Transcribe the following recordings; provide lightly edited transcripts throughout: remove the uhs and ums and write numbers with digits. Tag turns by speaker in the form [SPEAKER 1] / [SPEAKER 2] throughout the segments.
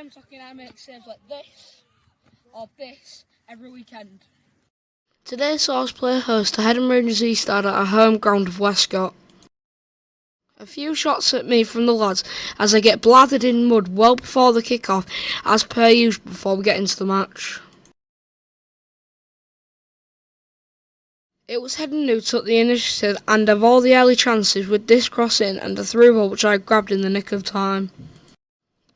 [SPEAKER 1] I'm Tocky and I make saves like this, or this, every weekend.
[SPEAKER 2] Today saw us play host to Hedon Rangers Eastside at our home ground of Westcott. A few shots at me from the lads as I get blathered in mud well before the kick-off, as per usual before we get into the match. It was Hedon who took the initiative, and of all the early chances with this crossing and a through ball which I grabbed in the nick of time.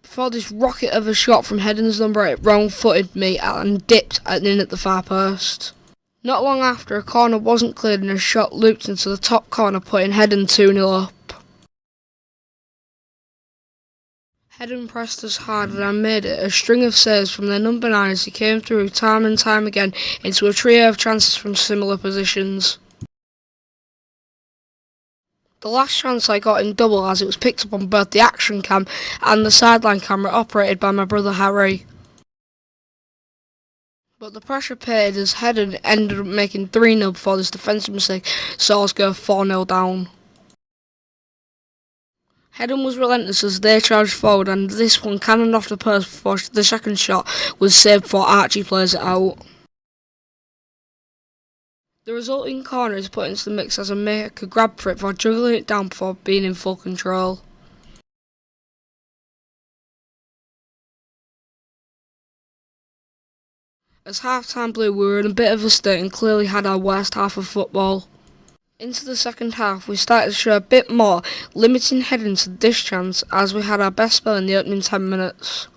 [SPEAKER 2] Before this rocket of a shot from Hedon's number 8 wrong-footed me and dipped in at the far post. Not long after, a corner wasn't cleared and a shot looped into the top corner, putting Hedon 2-0 up. Hedon pressed us hard and I made it a string of saves from their number 9 as he came through time and time again into a trio of chances from similar positions. The last chance I got in double as it was picked up on both the action cam and the sideline camera operated by my brother Harry. But the pressure paid as Hedon ended up making 3-0 before this defensive mistake saw us go 4-0 down. Hedon was relentless as they charged forward, and this one cannoned off the post before the second shot was saved before Archie plays it out. The resulting corner is put into the mix as a maker could grab for it before juggling it down before being in full control. As half-time blew, we were in a bit of a state and clearly had our worst half of football. Into the second half, we started to show a bit more, limiting Hedon to this chance as we had our best spell in the opening 10 minutes.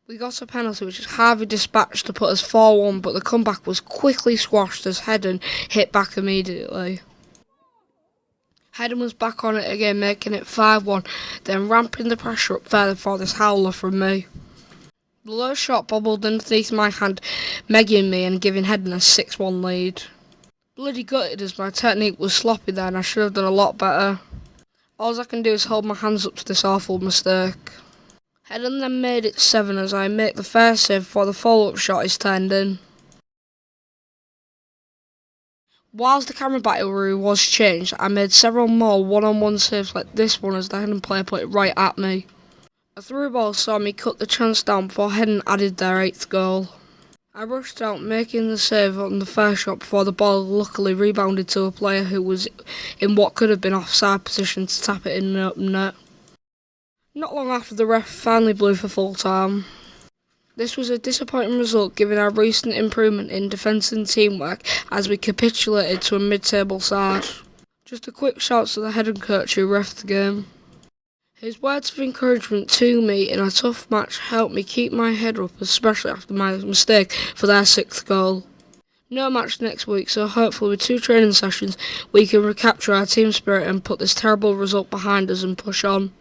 [SPEAKER 2] We got a penalty which Harvey dispatched to put us 4-1, but the comeback was quickly squashed as Hedon hit back immediately. Hedon was back on it again, making it 5-1, then ramping the pressure up further for this howler from me. The low shot bobbled underneath my hand, megging me and giving Hedon a 6-1 lead. Bloody gutted as my technique was sloppy there and I should have done a lot better. All I can do is hold my hands up to this awful mistake. Hedon then made it 7 as I make the first save before the follow-up shot is turned in. Whilst the camera battery was changed, I made several more one-on-one saves like this one as the Hedon player put it right at me. A through ball saw me cut the chance down before Hedon added their 8th goal. I rushed out, making the save on the first shot before the ball luckily rebounded to a player who was in what could have been offside position to tap it in an open net. Not long after, the ref finally blew for full time. This was a disappointing result given our recent improvement in defence and teamwork as we capitulated to a mid-table side. Just a quick shout to the Hedon coach who reffed the game. His words of encouragement to me in a tough match helped me keep my head up, especially after my mistake for their 6th goal. No match next week, so hopefully with 2 training sessions we can recapture our team spirit and put this terrible result behind us and push on.